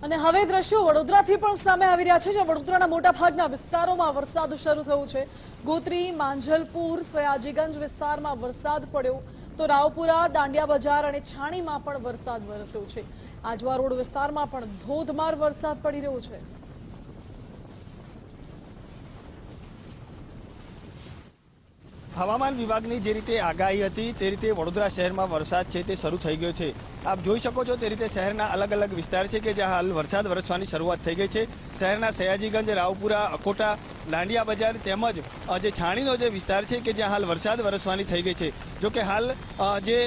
અને હવે દ્રશ્યો વડોદરાથી પણ સામે આવી રહ્યા છે, જે વડોદરાના મોટાભાગના વિસ્તારોમાં વરસાદ શરૂ થયો છે। ગોત્રી, માંજલપુર, સયાજીગંજ વિસ્તારમાં વરસાદ પડ્યો, તો રાવપુરા, દાંડિયા બજાર અને છાણીમાં પણ વરસાદ વરસ્યો છે। આજવા રોડ વિસ્તારમાં પણ ધોધમાર વરસાદ પડી રહ્યો છે। હવામાન વિભાગની જે રીતે આગાહી હતી તે રીતે વડોદરા શહેરમાં વરસાદ છે તે શરૂ થઈ ગયો છે। આપ જોઈ શકો છો તે રીતે શહેરના અલગ અલગ વિસ્તાર છે કે જ્યાં હાલ વરસાદ વરસવાની શરૂઆત થઈ ગઈ છે। શહેરના સયાજીગંજ, રાવપુરા, અકોટા, દાંડિયા બજાર તેમજ જે છાણીનો જે વિસ્તાર છે કે જ્યાં હાલ વરસાદ વરસવાની થઈ ગઈ છે। જો કે હાલ જે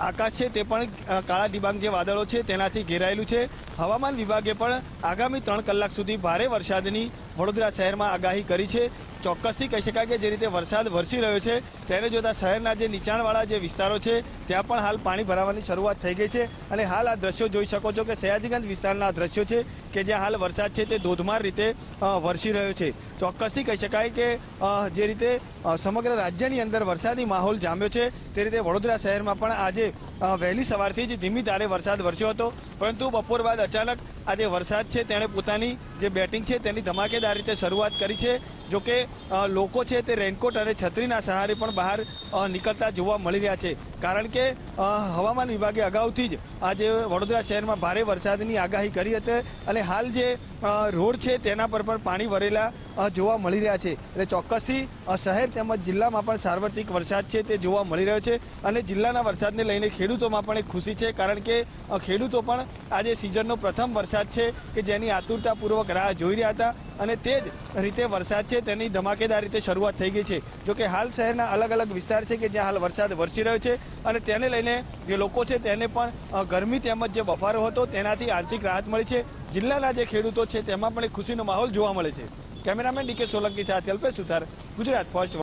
આકાશ છે તે પણ કાળા ડિબાંગ જે વાદળો છે તેનાથી ઘેરાયેલું છે। હવામાન વિભાગે પણ આગામી 3 કલાક સુધી ભારે વરસાદની વડોદરા શહેરમાં આગાહી કરી છે। ચોક્કસથી કહી શકાય કે જે રીતે વરસાદ વરસી રહ્યો છે તેને જોતા શહેરના જે નીચાણવાળા જે વિસ્તારો છે ત્યાં પણ હાલ પાણી ભરાવાની શરૂઆત થઈ ગઈ છે। અને હાલ આ દ્રશ્યો જોઈ શકો છો કે સયાજીગંજ વિસ્તારના દ્રશ્યો છે કે જ્યાં હાલ વરસાદ છે તે ધોધમાર રીતે વરસી રહ્યો છે। ચોક્કસથી કહી શકાય કે જે રીતે સમગ્ર રાજ્યની અંદર વરસાદી માહોલ જામ્યો છે તે રીતે વડોદરા શહેરમાં પણ આજે વહેલી સવારથી જ ધીમી ધારે વરસાદ વરસ્યો હતો, પરંતુ બપોર બાદ અચાનક આ જે વરસાદ છે તેણે પોતાની જે બેટિંગ છે તેની ધમાકેદાર રીતે શરૂઆત કરી છે। જોકે લોકો છે તે રેનકોટ અને છત્રીના સહારે પણ બહાર નીકળતા જોવા મળી રહ્યા છે, કારણ કે હવામાન વિભાગે અગાઉથી જ આજે વડોદરા શહેરમાં ભારે વરસાદની આગાહી કરી હતી અને હાલ જે રોડ છે તેના પર પણ પાણી ભરેલા જોવા મળી રહ્યા છે। એટલે ચોક્કસથી શહેર તેમજ જિલ્લામાં પણ સાર્વત્રિક વરસાદ છે તે જોવા મળી રહ્યો છે અને જિલ્લાના વરસાદને લઈને ખેડૂતોમાં પણ એક ખુશી છે, કારણ કે ખેડૂતો પણ આજે સિઝનનો પ્રથમ વરસાદ છે કે જેની આતુરતાપૂર્વક રાહ જોઈ રહ્યા હતા અને તે જ રીતે વરસાદ છે તેની ધમાકેદાર રીતે શરૂઆત થઈ ગઈ છે। જોકે હાલ શહેરના અલગ અલગ વિસ્તાર છે કે જ્યાં હાલ વરસાદ વરસી રહ્યો છે અને તેને લઈને જે લોકો છે તેને પણ ગરમી તેમજ જે બફારો હતો તેનાથી આંશિક રાહત મળી છે। જિલ્લાના જે ખેડૂતો છે તેમાં પણ એક ખુશીનો માહોલ જોવા મળે છે। કેમેરામેન ડીકે સોલંકી સાથે અલ્પેશ સુથાર, ગુજરાત ફર્સ્ટ।